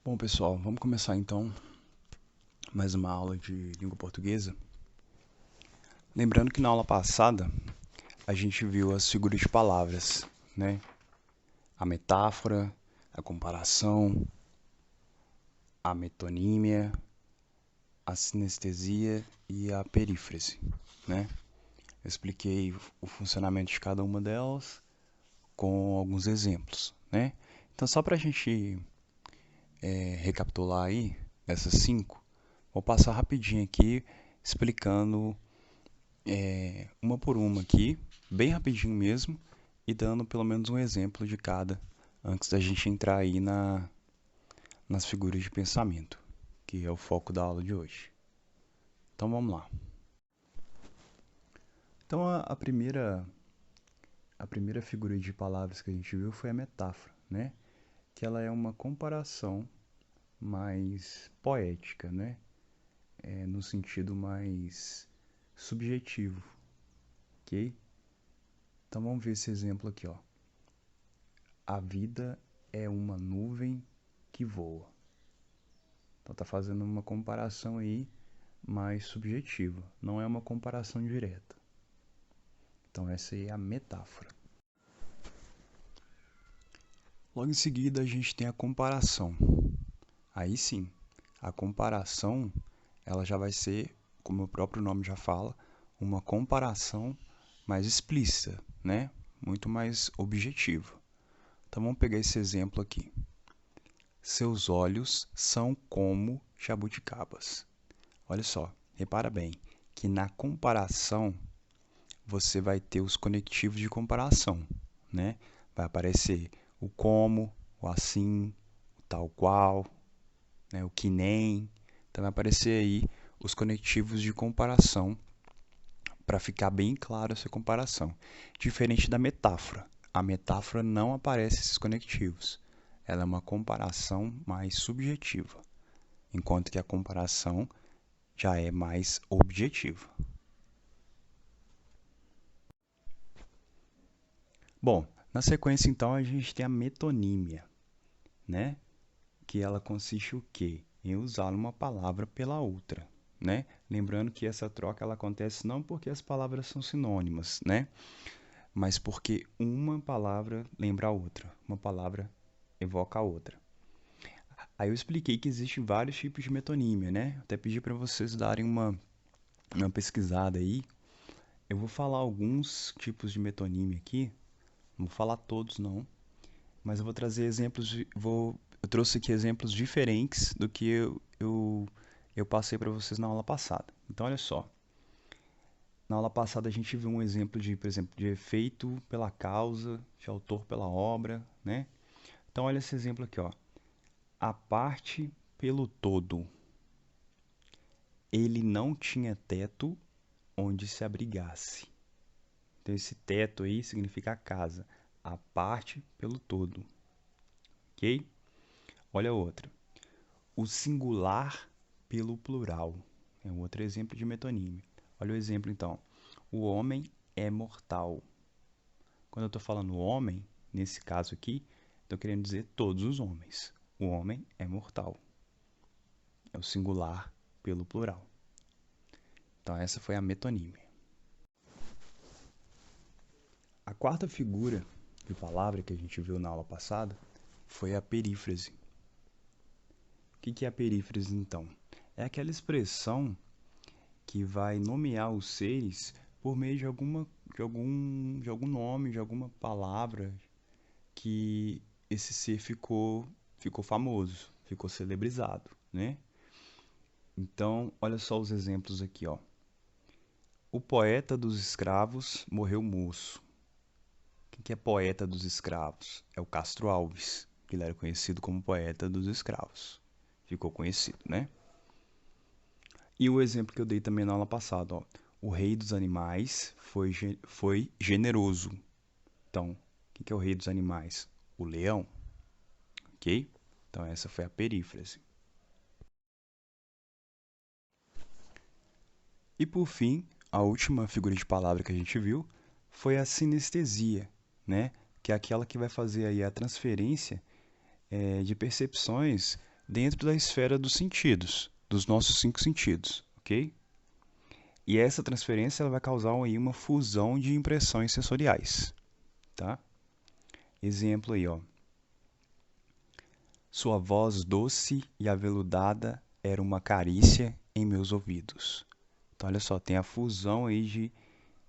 Bom, pessoal, vamos começar então mais uma aula de língua portuguesa. Lembrando que na aula passada a gente viu as figuras de palavras, né? A metáfora, a comparação, a metonímia, a sinestesia e a perífrase, né? Eu expliquei o funcionamento de cada uma delas com alguns exemplos, né? Então, só para a gente recapitular aí essas 5, vou passar rapidinho aqui explicando uma por uma aqui, bem rapidinho mesmo, e dando pelo menos um exemplo de cada, antes da gente entrar aí nas figuras de pensamento, que é o foco da aula de hoje. Então vamos lá. Então a primeira figura de palavras que a gente viu foi a metáfora, né? Que ela é uma comparação mais poética, né? No sentido mais subjetivo, ok? Então vamos ver esse exemplo aqui, ó. A vida é uma nuvem que voa. Então tá fazendo uma comparação aí mais subjetiva, não é uma comparação direta. Então essa aí é a metáfora. Logo em seguida a gente tem a comparação. Aí sim, a comparação ela já vai ser, como o próprio nome já fala, uma comparação mais explícita, né? Muito mais objetiva. Então vamos pegar esse exemplo aqui. Seus olhos são como jabuticabas. Olha só, repara bem que na comparação você vai ter os conectivos de comparação, né? Vai aparecer o como, o assim, o tal qual, né? O que nem. Então vai aparecer aí os conectivos de comparação para ficar bem claro essa comparação. Diferente da metáfora. A metáfora não aparece esses conectivos. Ela é uma comparação mais subjetiva, enquanto que a comparação já é mais objetiva. Bom, na sequência então a gente tem a metonímia, né? Que ela consiste o quê? Em usar uma palavra pela outra, né? Lembrando que essa troca ela acontece não porque as palavras são sinônimas, né? Mas porque uma palavra lembra a outra, uma palavra evoca a outra. Aí eu expliquei que existem vários tipos de metonímia, né? Até pedi para vocês darem uma pesquisada aí. Eu vou falar alguns tipos de metonímia aqui, não vou falar todos não, mas eu vou trazer exemplos, eu trouxe aqui exemplos diferentes do que eu passei para vocês na aula passada. Então olha só, na aula passada a gente viu um exemplo de, por exemplo, de efeito pela causa, de autor pela obra, né? Então olha esse exemplo aqui, ó. A parte pelo todo. Ele não tinha teto onde se abrigasse. Então esse teto aí significa a casa, a parte pelo todo, ok? Olha outra. O singular pelo plural. É um outro exemplo de metonímia. Olha o exemplo então. O homem é mortal. Quando eu estou falando homem, nesse caso aqui, estou querendo dizer todos os homens. O homem é mortal. É o singular pelo plural. Então essa foi a metonímia. A quarta figura de palavra que a gente viu na aula passada foi a perífrase. O que é a perífrase, então? É aquela expressão que vai nomear os seres por meio de algum nome, de alguma palavra que esse ser ficou famoso, ficou celebrizado, né? Então, olha só os exemplos aqui, ó. O poeta dos escravos morreu moço. Quem é poeta dos escravos? É o Castro Alves, que ele era conhecido como poeta dos escravos. Ficou conhecido, né? E o exemplo que eu dei também na aula passada, ó. O rei dos animais foi generoso. Então, quem é o rei dos animais? O leão, ok? Então essa foi a perífrase. E por fim, a última figura de palavra que a gente viu foi a sinestesia, né? Que é aquela que vai fazer aí a transferência de percepções dentro da esfera dos sentidos, dos nossos 5 sentidos, ok? E essa transferência ela vai causar aí uma fusão de impressões sensoriais, tá? Exemplo aí, ó. Sua voz doce e aveludada era uma carícia em meus ouvidos. Então, olha só, tem a fusão aí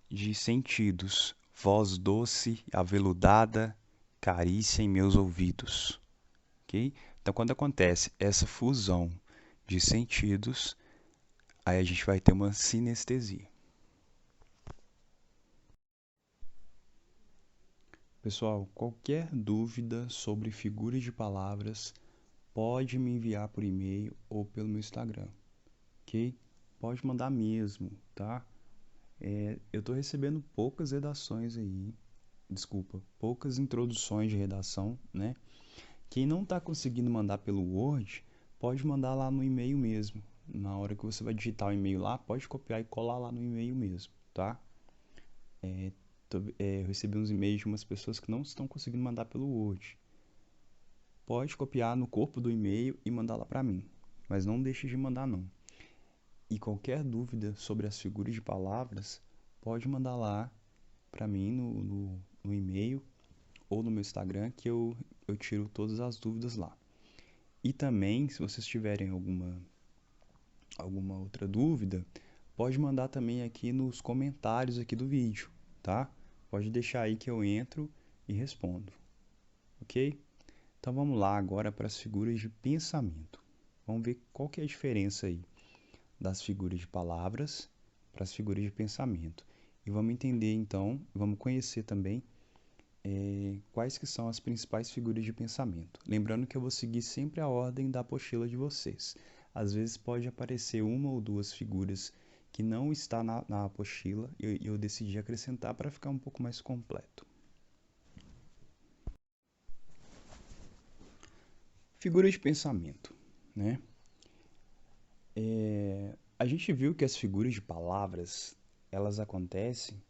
de sentidos. Voz doce, aveludada, carícia em meus ouvidos. Ok? Então, quando acontece essa fusão de sentidos, aí a gente vai ter uma sinestesia. Pessoal, qualquer dúvida sobre figuras de palavras, pode me enviar por e-mail ou pelo meu Instagram, ok? Pode mandar mesmo, tá? Eu estou recebendo poucas redações aí, poucas introduções de redação, né? Quem não está conseguindo mandar pelo Word, pode mandar lá no e-mail mesmo. Na hora que você vai digitar o e-mail lá, pode copiar e colar lá no e-mail mesmo, tá? Eu recebi uns e-mails de umas pessoas que não estão conseguindo mandar pelo Word. Pode copiar no corpo do e-mail e mandar lá para mim, mas não deixe de mandar não. E qualquer dúvida sobre as figuras de palavras, pode mandar lá para mim no e-mail ou no meu Instagram que eu tiro todas as dúvidas lá. E também, se vocês tiverem alguma outra dúvida, pode mandar também aqui nos comentários aqui do vídeo, tá? Pode deixar aí que eu entro e respondo, ok? Então vamos lá agora para as figuras de pensamento. Vamos ver qual que é a diferença aí das figuras de palavras para as figuras de pensamento. E vamos entender então, vamos conhecer também quais que são as principais figuras de pensamento. Lembrando que eu vou seguir sempre a ordem da apostila de vocês. Às vezes pode aparecer uma ou duas figuras que não está na apostila e eu decidi acrescentar para ficar um pouco mais completo. Figuras de pensamento, né? A gente viu que as figuras de palavras, elas acontecem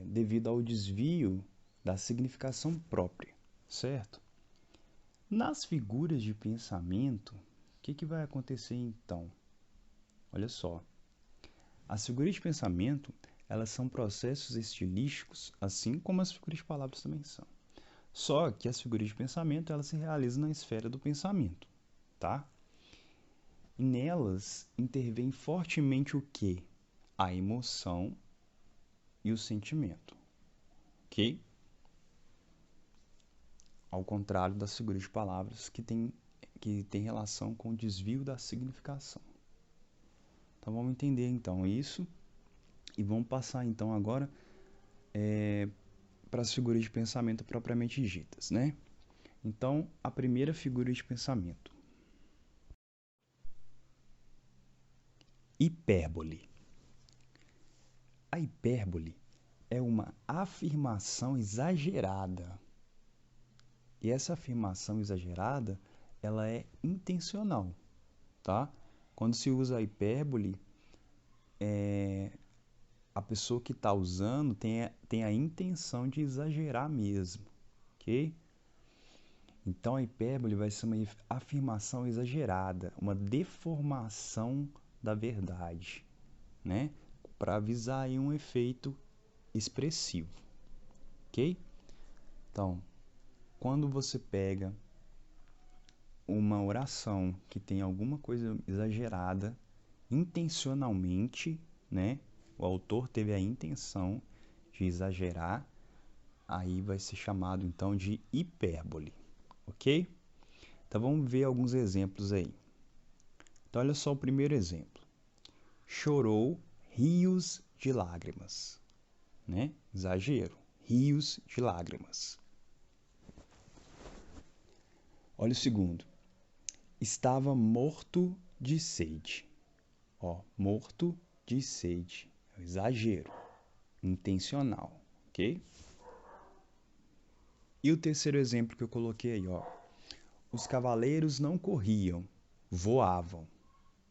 devido ao desvio da significação própria, certo? Nas figuras de pensamento, o que vai acontecer então? Olha só, as figuras de pensamento, elas são processos estilísticos, assim como as figuras de palavras também são. Só que as figuras de pensamento, elas se realizam na esfera do pensamento, tá? E nelas intervém fortemente o quê? A emoção e o sentimento, ok? Ao contrário das figuras de palavras que tem relação com o desvio da significação. Então vamos entender então isso e vamos passar então agora para as figuras de pensamento propriamente ditas, né? Então a primeira figura de pensamento, hipérbole. A hipérbole é uma afirmação exagerada. E essa afirmação exagerada, ela é intencional, tá? Quando se usa a hipérbole, a pessoa que está usando tem a intenção de exagerar mesmo, ok? Então a hipérbole vai ser uma afirmação exagerada, uma deformação da verdade, né? Para avisar aí um efeito expressivo, ok? Então, quando você pega uma oração que tem alguma coisa exagerada, intencionalmente, né? O autor teve a intenção de exagerar, aí vai ser chamado então de hipérbole, ok? Então vamos ver alguns exemplos aí. Então olha só o primeiro exemplo. Chorou rios de lágrimas, né? Exagero, rios de lágrimas. Olha o segundo. Estava morto de sede. Ó, morto de sede. Exagero, intencional, ok? E o terceiro exemplo que eu coloquei aí, ó. Os cavaleiros não corriam, voavam.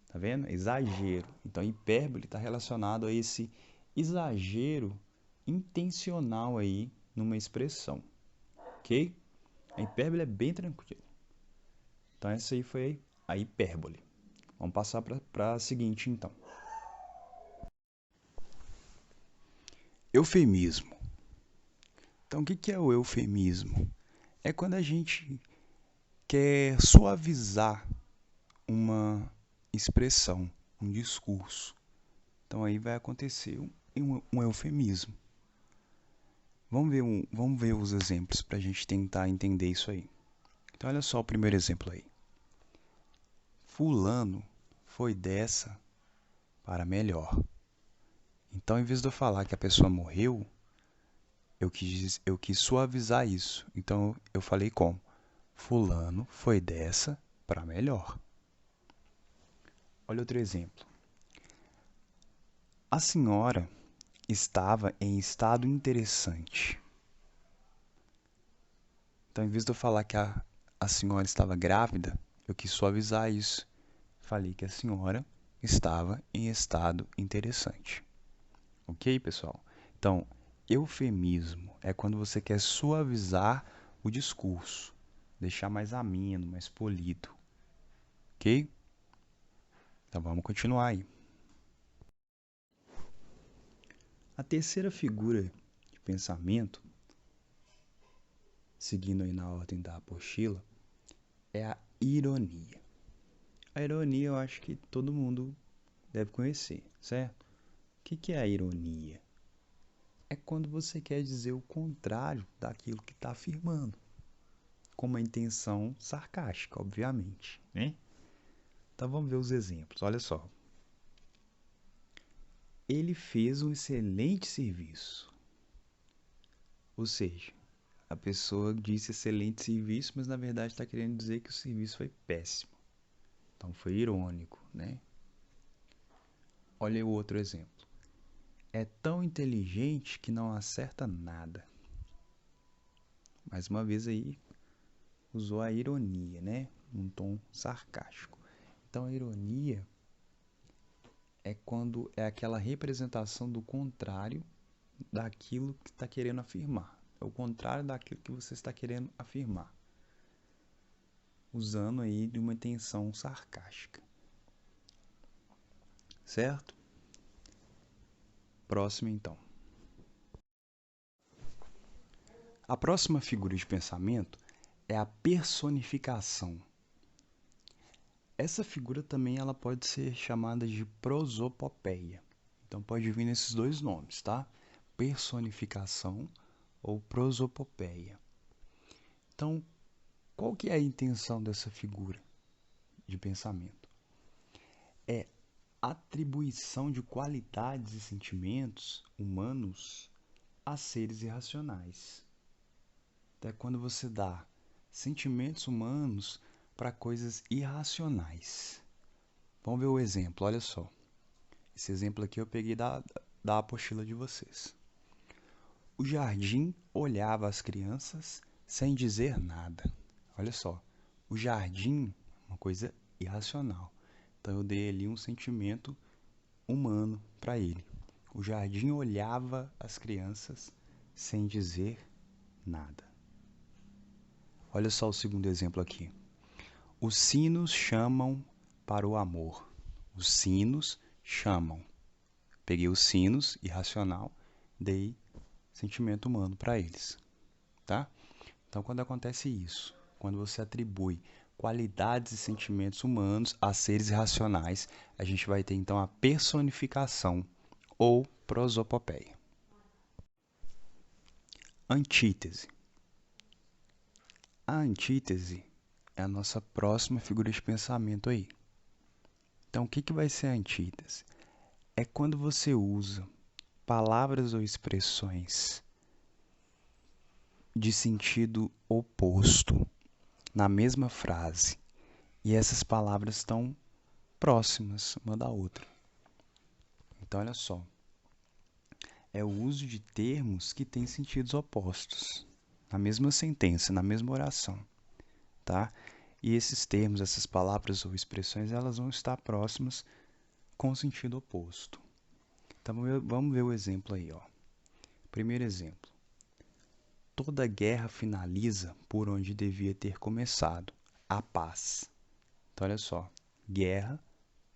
Tá vendo? Exagero. Então, hipérbole está relacionado a esse exagero intencional aí numa expressão, ok? A hipérbole é bem tranquila. Então, essa aí foi a hipérbole. Vamos passar para a seguinte, então. Eufemismo. Então, o que é o eufemismo? É quando a gente quer suavizar uma expressão, um discurso. Então, aí vai acontecer um eufemismo. Vamos ver os exemplos para a gente tentar entender isso aí. Então, olha só o primeiro exemplo aí. Fulano foi dessa para melhor. Então, em vez de eu falar que a pessoa morreu, eu quis suavizar isso. Então, eu falei como? Fulano foi dessa para melhor. Olha outro exemplo. A senhora estava em estado interessante. Então, em vez de eu falar que a senhora estava grávida, eu quis suavizar isso. Falei que a senhora estava em estado interessante. Ok, pessoal? Então, eufemismo é quando você quer suavizar o discurso, deixar mais ameno, mais polido. Ok? Então, vamos continuar aí. A terceira figura de pensamento, seguindo aí na ordem da apostila, é a ironia. A ironia eu acho que todo mundo deve conhecer, certo? O que é a ironia? É quando você quer dizer o contrário daquilo que está afirmando, com uma intenção sarcástica, obviamente, né? Então vamos ver os exemplos. Olha só. Ele fez um excelente serviço. Ou seja, a pessoa disse excelente serviço, mas na verdade está querendo dizer que o serviço foi péssimo. Então foi irônico, né? Olha o outro exemplo. É tão inteligente que não acerta nada. Mais uma vez aí usou a ironia, né? Um tom sarcástico. Então a ironia é quando é aquela representação do contrário daquilo que está querendo afirmar. É o contrário daquilo que você está querendo afirmar. Usando aí de uma intenção sarcástica. Certo? Próximo então. A próxima figura de pensamento é a personificação. Essa figura também ela pode ser chamada de prosopopeia. Então pode vir nesses dois nomes, tá? Personificação ou prosopopeia. Então, qual que é a intenção dessa figura de pensamento? É atribuição de qualidades e sentimentos humanos a seres irracionais. Então, é quando você dá sentimentos humanos para coisas irracionais. Vamos ver o exemplo, olha só. Esse exemplo aqui eu peguei da apostila de vocês. O jardim olhava as crianças sem dizer nada. Olha só, o jardim é uma coisa irracional. Então eu dei ali um sentimento humano para ele. O jardim olhava as crianças sem dizer nada. Olha só o segundo exemplo aqui. Os sinos chamam para o amor. Os sinos chamam. Peguei os sinos, irracional, dei sentimento humano para eles. Tá? Então, quando acontece isso, quando você atribui qualidades e sentimentos humanos a seres irracionais, a gente vai ter então a personificação ou prosopopeia. Antítese. A antítese é a nossa próxima figura de pensamento aí. Então, o que vai ser a antítese? É quando você usa palavras ou expressões de sentido oposto na mesma frase e essas palavras estão próximas uma da outra. Então, olha só. É o uso de termos que têm sentidos opostos na mesma sentença, na mesma oração, tá? E esses termos, essas palavras ou expressões, elas vão estar próximas com o sentido oposto. Então, vamos ver o exemplo aí, ó. Primeiro exemplo. Toda guerra finaliza por onde devia ter começado. a paz. Então, olha só, guerra,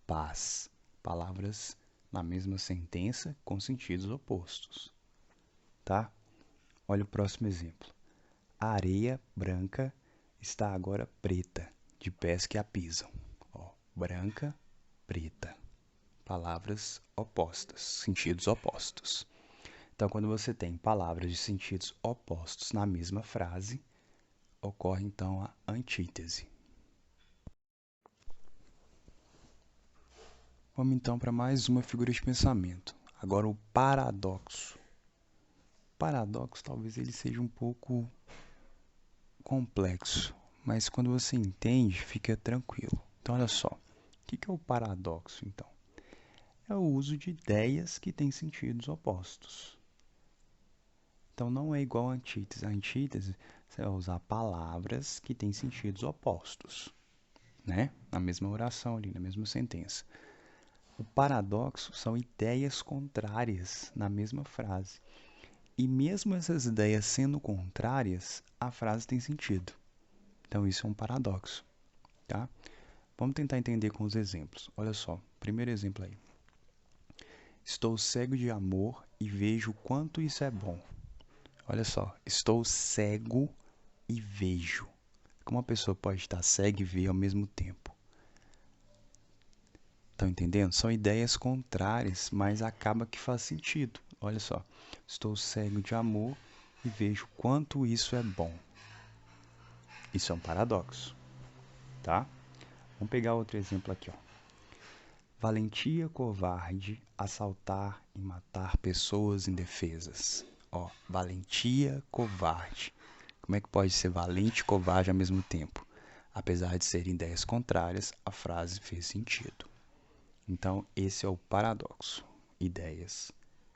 paz. Palavras na mesma sentença com sentidos opostos, tá? Olha o próximo exemplo. A areia branca está agora preta, de pés que a pisam. Ó, branca, preta. Palavras opostas, sentidos opostos. Então, quando você tem palavras de sentidos opostos na mesma frase, ocorre então a antítese. Vamos então para mais uma figura de pensamento. Agora o paradoxo. O paradoxo talvez ele seja um pouco complexo, mas quando você entende, fica tranquilo. Então, olha só. O que é o paradoxo, então? É o uso de ideias que têm sentidos opostos. Então, não é igual a antítese. A antítese, você vai usar palavras que têm sentidos opostos, né? Na mesma oração ali, na mesma sentença. O paradoxo são ideias contrárias na mesma frase. E mesmo essas ideias sendo contrárias, a frase tem sentido. Então, isso é um paradoxo, tá? Vamos tentar entender com os exemplos. Olha só, primeiro exemplo aí. Estou cego de amor e vejo o quanto isso é bom. Olha só, estou cego e vejo. Como uma pessoa pode estar cega e ver ao mesmo tempo? Estão entendendo? São ideias contrárias, mas acaba que faz sentido. Olha só, estou cego de amor e vejo o quanto isso é bom. Isso é um paradoxo, tá? Vamos pegar outro exemplo aqui, ó. Valentia covarde, assaltar e matar pessoas indefesas. Ó, valentia covarde. Como é que pode ser valente e covarde ao mesmo tempo? Apesar de serem ideias contrárias, a frase fez sentido. Então, esse é o paradoxo. Ideias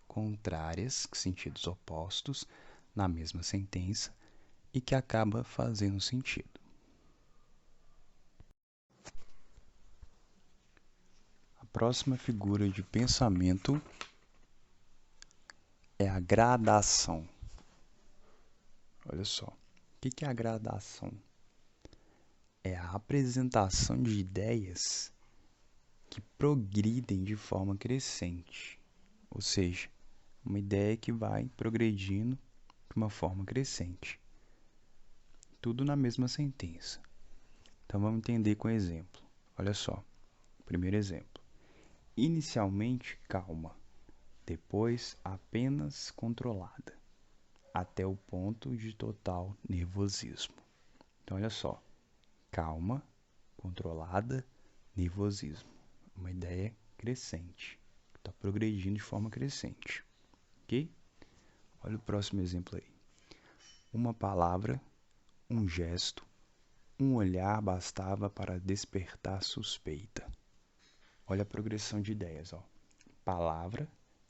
contrárias, sentidos opostos, na mesma sentença e que acaba fazendo sentido. A próxima figura de pensamento é a gradação. Olha só, o que é a gradação? É a apresentação de ideias que progridem de forma crescente, ou seja, uma ideia que vai progredindo de uma forma crescente. Tudo na mesma sentença. Então vamos entender com exemplo. Olha só, primeiro exemplo. Inicialmente calma, depois apenas controlada, até o ponto de total nervosismo. Então olha só, calma, controlada, nervosismo. Uma ideia crescente, que está progredindo de forma crescente. Ok? Olha o próximo exemplo aí. Uma palavra, um gesto, um olhar bastava para despertar suspeita. Olha a progressão de ideias, ó. Palavra,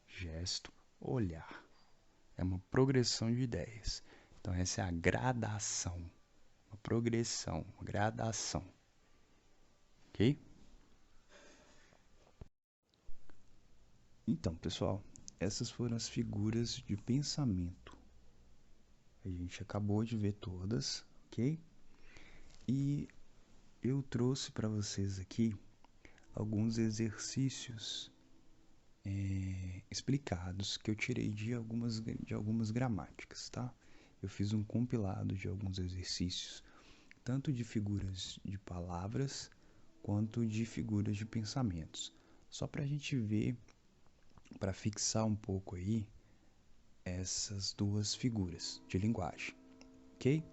gesto, olhar. É uma progressão de ideias. Então essa é a gradação. Uma progressão, uma gradação. Ok? Então, pessoal, essas foram as figuras de pensamento. A gente acabou de ver todas, ok? E eu trouxe para vocês aqui alguns exercícios explicados que eu tirei de algumas gramáticas, tá? Eu fiz um compilado de alguns exercícios, tanto de figuras de palavras quanto de figuras de pensamentos. Só para a gente ver, para fixar um pouco aí essas duas figuras de linguagem, ok?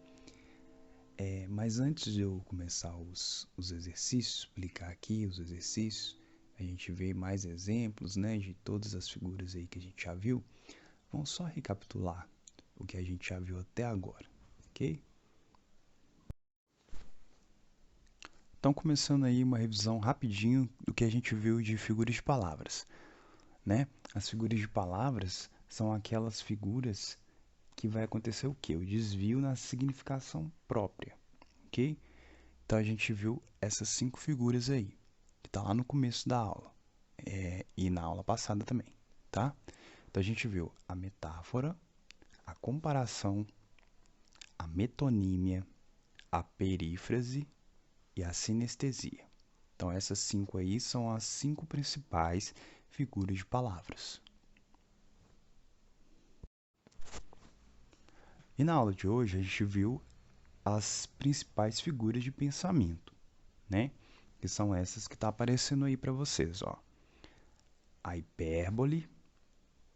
Mas antes de eu começar os exercícios, explicar aqui os exercícios, a gente vê mais exemplos, né, de todas as figuras aí que a gente já viu. Vamos só recapitular o que a gente já viu até agora, ok? Então, começando aí uma revisão rapidinho do que a gente viu de figuras de palavras, né? As figuras de palavras são aquelas figuras que vai acontecer o quê? O desvio na significação própria, ok? Então, a gente viu essas 5 figuras aí, que está lá no começo da aula, e na aula passada também, tá? Então, a gente viu a metáfora, a comparação, a metonímia, a perífrase e a sinestesia. Então, essas 5 aí são as 5 principais figuras de palavras. E na aula de hoje a gente viu as principais figuras de pensamento, né? Que são essas que estão aparecendo aí para vocês, ó. A hipérbole,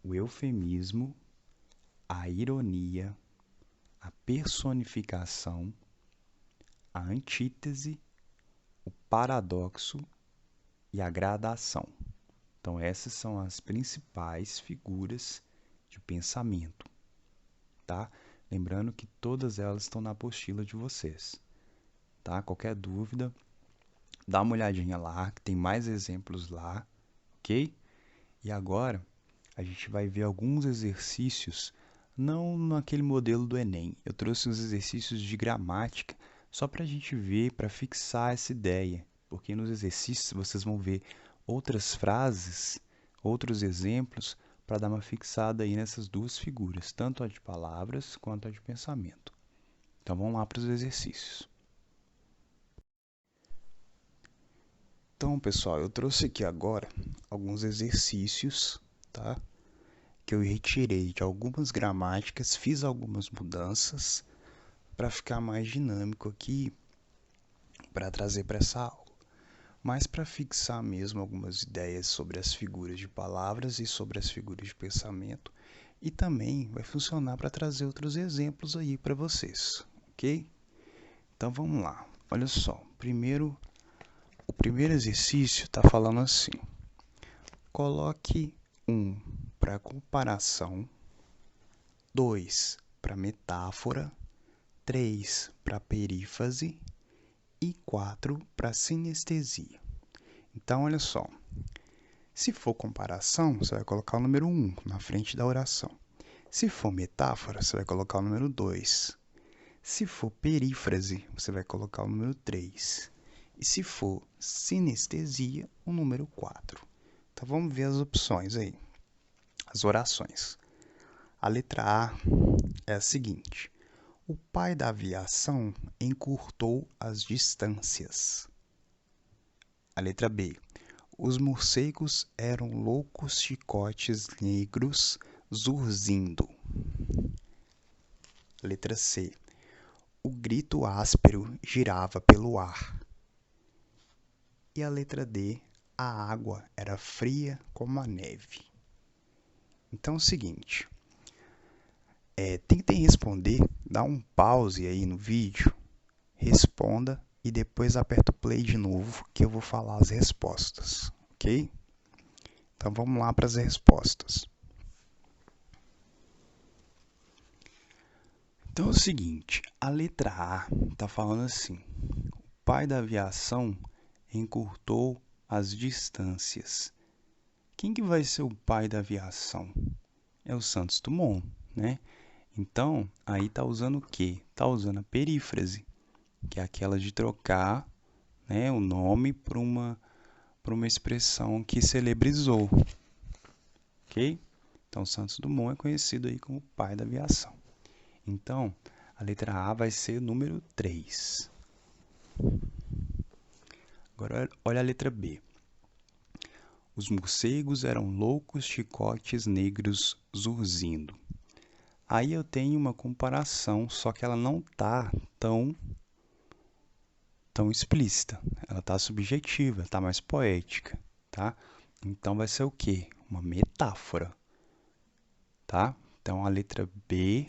o eufemismo, a ironia, a personificação, a antítese, o paradoxo e a gradação. Então, essas são as principais figuras de pensamento, tá? Lembrando que todas elas estão na apostila de vocês, tá? Qualquer dúvida, dá uma olhadinha lá, que tem mais exemplos lá, ok? E agora, a gente vai ver alguns exercícios, não naquele modelo do Enem. Eu trouxe uns exercícios de gramática, só para a gente ver, para fixar essa ideia. Porque nos exercícios vocês vão ver outras frases, outros exemplos, para dar uma fixada aí nessas duas figuras, tanto a de palavras quanto a de pensamento. Então vamos lá para os exercícios. Então, pessoal, eu trouxe aqui agora alguns exercícios, tá? Que eu retirei de algumas gramáticas, fiz algumas mudanças para ficar mais dinâmico aqui, para trazer para essa aula. Mas para fixar mesmo algumas ideias sobre as figuras de palavras e sobre as figuras de pensamento, e também vai funcionar para trazer outros exemplos aí para vocês, ok? Então vamos lá. Olha só, o primeiro exercício está falando assim: coloque 1 para comparação, 2 para metáfora, 3 para perífrase e 4 para sinestesia. Então, olha só. Se for comparação, você vai colocar o número 1 na frente da oração. Se for metáfora, você vai colocar o número 2. Se for perífrase, você vai colocar o número 3. E se for sinestesia, o número 4. Então, vamos ver as opções aí. As orações. A letra A é a seguinte: o pai da aviação encurtou as distâncias. A letra B: os morcegos eram loucos chicotes negros zurzindo. A letra C: o grito áspero girava pelo ar. E a letra D: a água era fria como a neve. Então é o seguinte, tentem responder, dá um pause aí no vídeo, responda e depois aperta o play de novo que eu vou falar as respostas, ok? Então vamos lá para as respostas. Então é o seguinte, a letra A está falando assim: o pai da aviação encurtou as distâncias. Quem que vai ser o pai da aviação? É o Santos Dumont, né? Então, aí está usando o quê? Está usando a perífrase, que é aquela de trocar, né, o nome por uma expressão que celebrizou, ok? Então, Santos Dumont é conhecido aí como o pai da aviação. Então, a letra A vai ser o número 3. Agora, olha a letra B. Os morcegos eram loucos chicotes negros zurzindo. Aí eu tenho uma comparação, só que ela não está tão explícita. Ela está subjetiva, está mais poética, tá? Então vai ser o quê? Uma metáfora, tá? Então a letra B,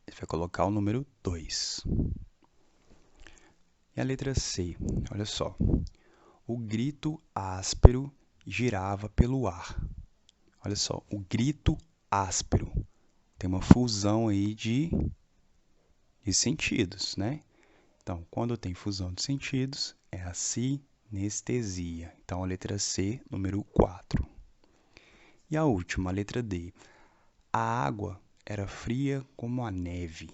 você vai colocar o número 2. E a letra C, olha só. O grito áspero girava pelo ar. Olha só, o grito áspero. Tem uma fusão aí de sentidos, né? Então, quando tem fusão de sentidos, é a sinestesia. Então, a letra C, número 4. E a última, a letra D. A água era fria como a neve.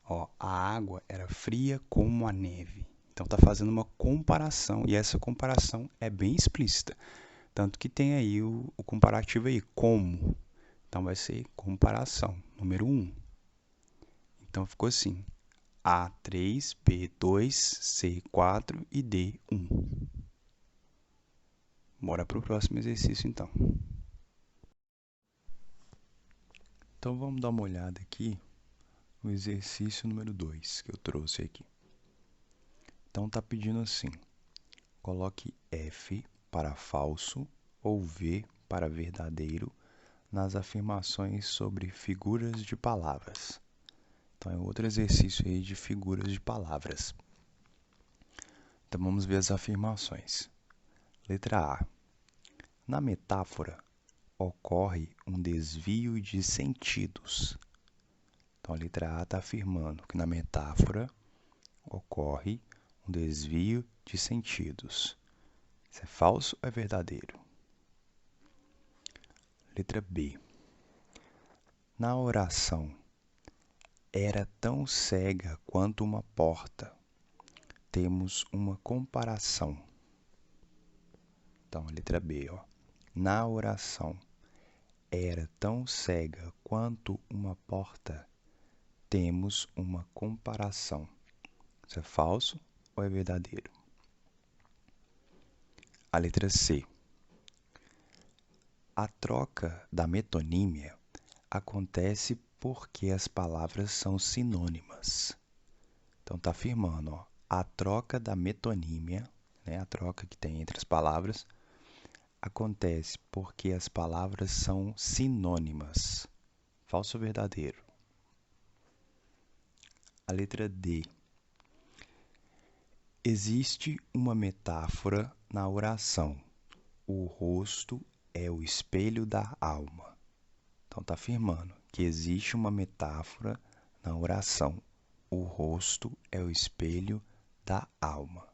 Ó, a água era fria como a neve. Então, está fazendo uma comparação, e essa comparação é bem explícita. Tanto que tem aí o comparativo aí, como. Então, vai ser comparação, número 1. Então, ficou assim. A3, B2, C4 e D1. Bora para o próximo exercício, então. Então, vamos dar uma olhada aqui no exercício número 2 que eu trouxe aqui. Então, está pedindo assim, coloque F para falso ou V para verdadeiro nas afirmações sobre figuras de palavras. Então, é outro exercício aí de figuras de palavras. Então, vamos ver as afirmações. Letra A. Na metáfora, ocorre um desvio de sentidos. Então, a letra A está afirmando que na metáfora ocorre um desvio de sentidos. Isso é falso ou é verdadeiro? Letra B. Na oração, era tão cega quanto uma porta. Temos uma comparação. Então, a letra B, ó. Na oração, era tão cega quanto uma porta. Temos uma comparação. Isso é falso ou é verdadeiro? A letra C. A troca da metonímia acontece porque as palavras são sinônimas. Então, está afirmando, ó, a troca da metonímia, né, a troca que tem entre as palavras, acontece porque as palavras são sinônimas. Falso ou verdadeiro? A letra D. Existe uma metáfora na oração. O rosto é o espelho da alma. Então, está afirmando que existe uma metáfora na oração. O rosto é o espelho da alma.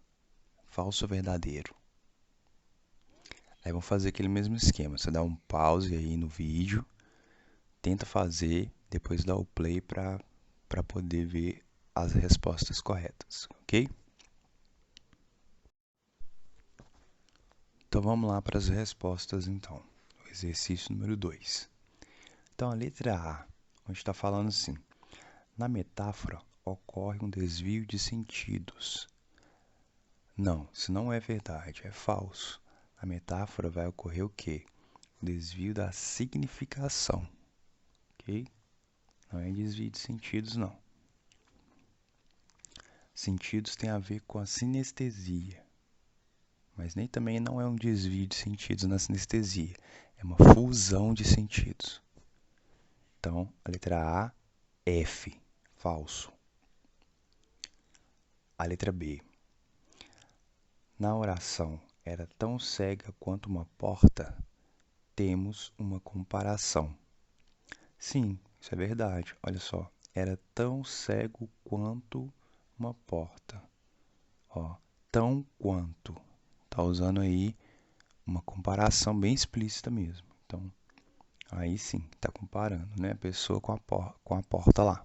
Falso ou verdadeiro? Aí vamos fazer aquele mesmo esquema. Você dá um pause aí no vídeo, tenta fazer, depois dá o play para poder ver as respostas corretas, ok? Então vamos lá para as respostas então. O exercício número 2. Então a letra A, onde está falando assim, na metáfora ocorre um desvio de sentidos. Não, isso não é verdade, é falso. Na metáfora vai ocorrer o quê? O desvio da significação, ok? Não é desvio de sentidos, não. Sentidos tem a ver com a sinestesia, mas nem também não é um desvio de sentidos na sinestesia, é uma fusão de sentidos. Então, a letra A, F, falso. A letra B. Na oração, era tão cega quanto uma porta, temos uma comparação. Sim, isso é verdade. Olha só, era tão cego quanto uma porta. Ó, tão quanto. Tá usando aí uma comparação bem explícita mesmo. Então, aí sim, tá comparando, né, a pessoa com a porta lá.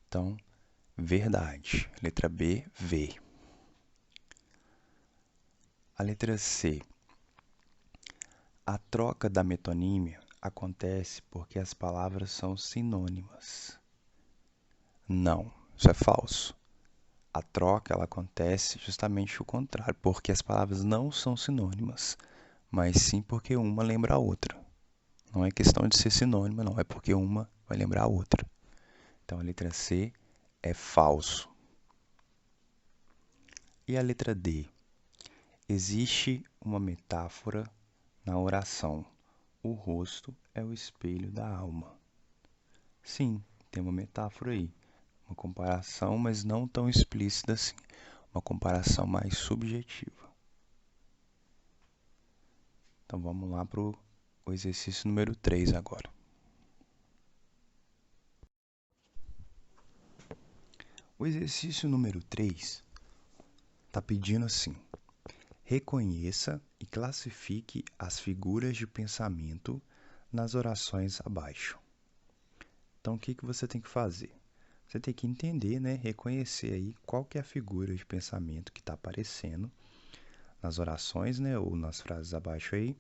Então, verdade. Letra B, V. A letra C. A troca da metonímia acontece porque as palavras são sinônimas. Não, isso é falso. A troca ela acontece justamente o contrário, porque as palavras não são sinônimas, mas sim porque uma lembra a outra. Não é questão de ser sinônima, não, é porque uma vai lembrar a outra. Então a letra C é falso. E a letra D? Existe uma metáfora na oração. O rosto é o espelho da alma. Sim, tem uma metáfora aí. Uma comparação, mas não tão explícita assim. Uma comparação mais subjetiva. Então vamos lá para o exercício número 3 agora. O exercício número 3 está pedindo assim: reconheça e classifique as figuras de pensamento nas orações abaixo. Então, o que você tem que fazer? Você tem que entender, né, reconhecer aí qual que é a figura de pensamento que está aparecendo nas orações, né, ou nas frases abaixo aí,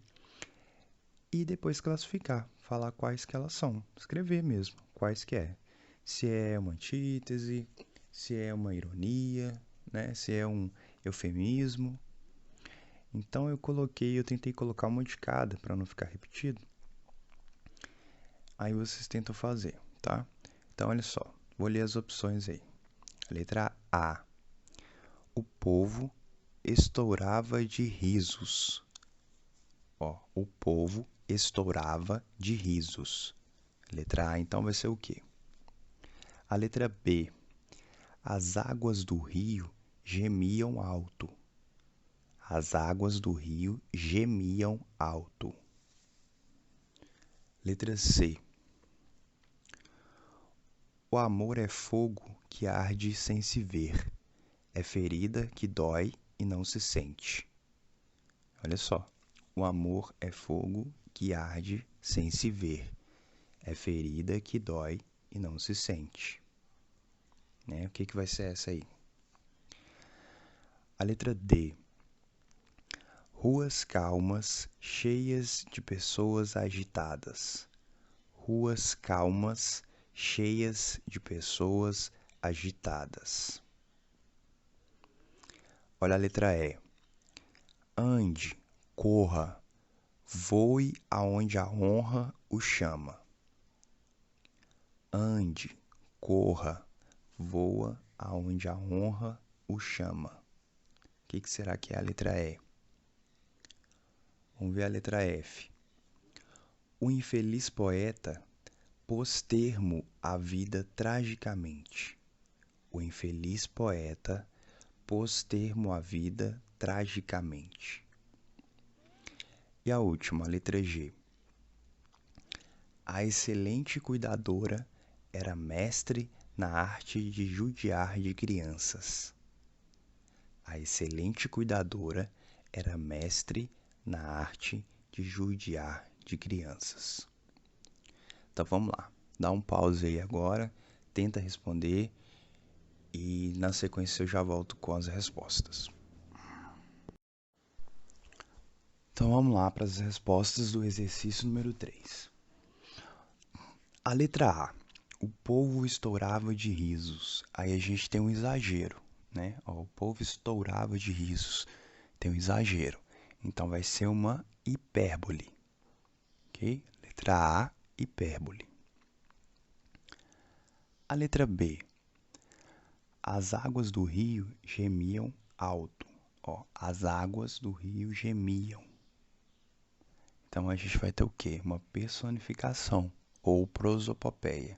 e depois classificar, falar quais que elas são, escrever mesmo, quais que é. Se é uma antítese, se é uma ironia, né? Se é um eufemismo. Então eu tentei colocar uma de cada para não ficar repetido. Aí vocês tentam fazer, tá? Então olha só, vou ler as opções aí. A letra A. O povo estourava de risos. Ó, o povo estourava de risos. Letra A, então, vai ser o quê? A letra B. As águas do rio gemiam alto. As águas do rio gemiam alto. Letra C. O amor é fogo que arde sem se ver. É ferida que dói e não se sente. Olha só. O amor é fogo que arde sem se ver. É ferida que dói e não se sente. Né? O que vai ser essa aí? A letra D. Ruas calmas, cheias de pessoas agitadas. Ruas calmas, cheias de pessoas agitadas. Olha a letra E. Ande, corra, voe aonde a honra o chama. Ande, corra, voa aonde a honra o chama. O que será que é a letra E? Vamos ver a letra F. O infeliz poeta pôs termo à vida tragicamente. O infeliz poeta pôs termo à vida tragicamente. E a última, a letra G. A excelente cuidadora era mestre na arte de judiar de crianças. A excelente cuidadora era mestre na arte de judiar de crianças. Então vamos lá, dá um pause aí agora, tenta responder e na sequência eu já volto com as respostas. Então vamos lá para as respostas do exercício número 3. A letra A. O povo estourava de risos. Aí a gente tem um exagero, né? Ó, o povo estourava de risos. Tem um exagero. Então vai ser uma hipérbole. Ok? Letra A, hipérbole. A letra B. As águas do rio gemiam alto. Ó, as águas do rio gemiam. Então a gente vai ter o quê? Uma personificação ou prosopopeia,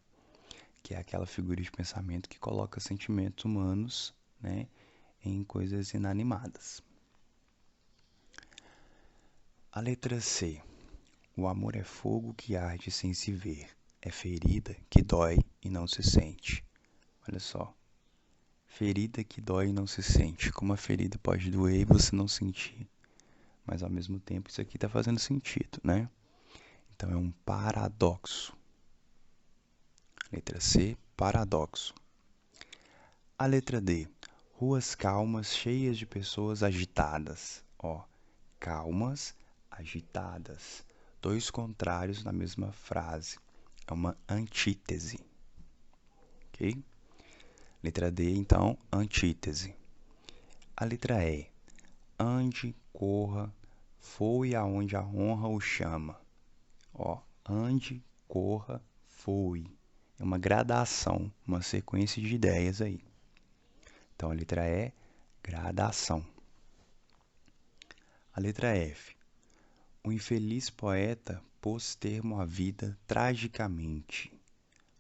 que é aquela figura de pensamento que coloca sentimentos humanos, né, em coisas inanimadas. A letra C. O amor é fogo que arde sem se ver. É ferida que dói e não se sente. Olha só. Ferida que dói e não se sente. Como a ferida pode doer e você não sentir. Mas ao mesmo tempo isso aqui está fazendo sentido, né? Então é um paradoxo. Letra C, paradoxo. A letra D. Ruas calmas, cheias de pessoas agitadas. Ó, calmas, agitadas. Dois contrários na mesma frase. É uma antítese. Ok? Letra D, então, antítese. A letra E. Ande, corra, voe aonde a honra o chama. Ó, ande, corra, voe. É uma gradação, uma sequência de ideias aí. Então, a letra E, gradação. A letra F. O infeliz poeta pôs termo à vida tragicamente.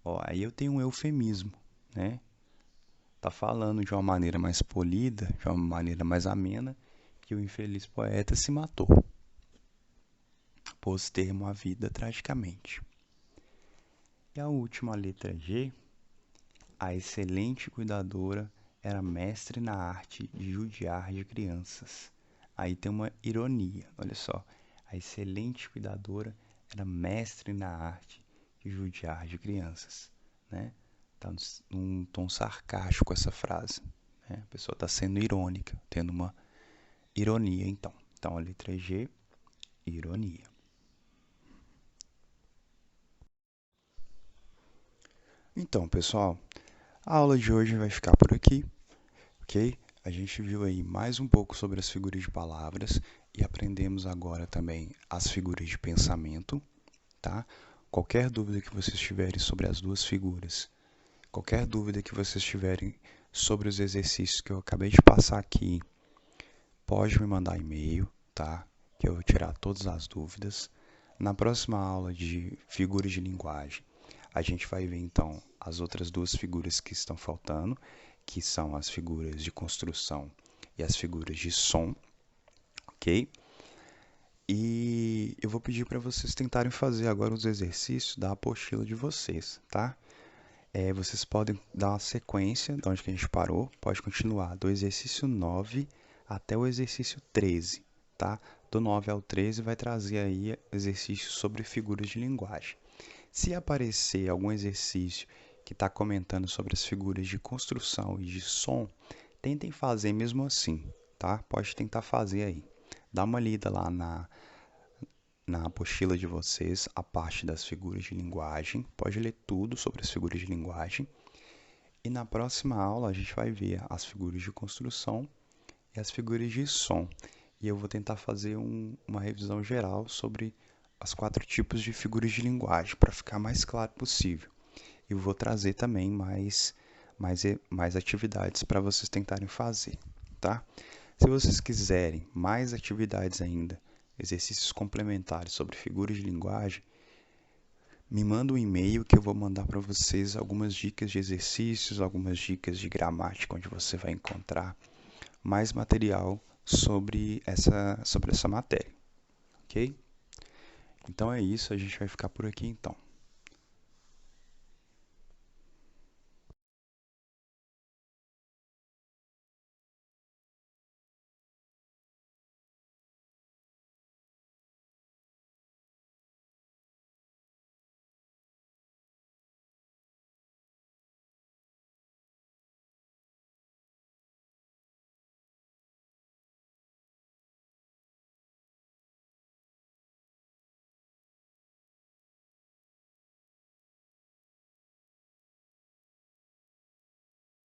Ó, aí eu tenho um eufemismo, né? Tá falando de uma maneira mais polida, de uma maneira mais amena, que o infeliz poeta se matou. Pôs termo à vida tragicamente. E a última, letra G. A excelente cuidadora era mestre na arte de judiar de crianças. Aí tem uma ironia, olha só. A excelente cuidadora era mestre na arte de judiar de crianças, né? Tá num tom sarcástico essa frase, né? A pessoa está sendo irônica, tendo uma ironia, então. Então, a letra G, ironia. Então, pessoal, A aula de hoje vai ficar por aqui, ok? A gente viu aí mais um pouco sobre as figuras de palavras e aprendemos agora também as figuras de pensamento, tá? Qualquer dúvida que vocês tiverem sobre as duas figuras, qualquer dúvida que vocês tiverem sobre os exercícios que eu acabei de passar aqui, pode me mandar e-mail, tá? Que eu vou tirar todas as dúvidas. Na próxima aula de figuras de linguagem, a gente vai ver então as outras duas figuras que estão faltando, que são as figuras de construção e as figuras de som, ok? E eu vou pedir para vocês tentarem fazer agora os exercícios da apostila de vocês, tá? Vocês podem dar uma sequência de onde que a gente parou, pode continuar do exercício 9 até o exercício 13, tá? Do 9 ao 13 vai trazer aí exercícios sobre figuras de linguagem. Se aparecer algum exercício que está comentando sobre as figuras de construção e de som, tentem fazer mesmo assim, tá? Pode tentar fazer aí. Dá uma lida lá na apostila de vocês, a parte das figuras de linguagem. Pode ler tudo sobre as figuras de linguagem. E na próxima aula a gente vai ver as figuras de construção e as figuras de som. E eu vou tentar fazer uma revisão geral sobre os 4 tipos de figuras de linguagem, para ficar mais claro possível. E vou trazer também mais atividades para vocês tentarem fazer, tá? Se vocês quiserem mais atividades ainda, exercícios complementares sobre figuras de linguagem, me manda um e-mail que eu vou mandar para vocês algumas dicas de exercícios, algumas dicas de gramática, onde você vai encontrar mais material sobre essa matéria, ok? Então é isso, a gente vai ficar por aqui então.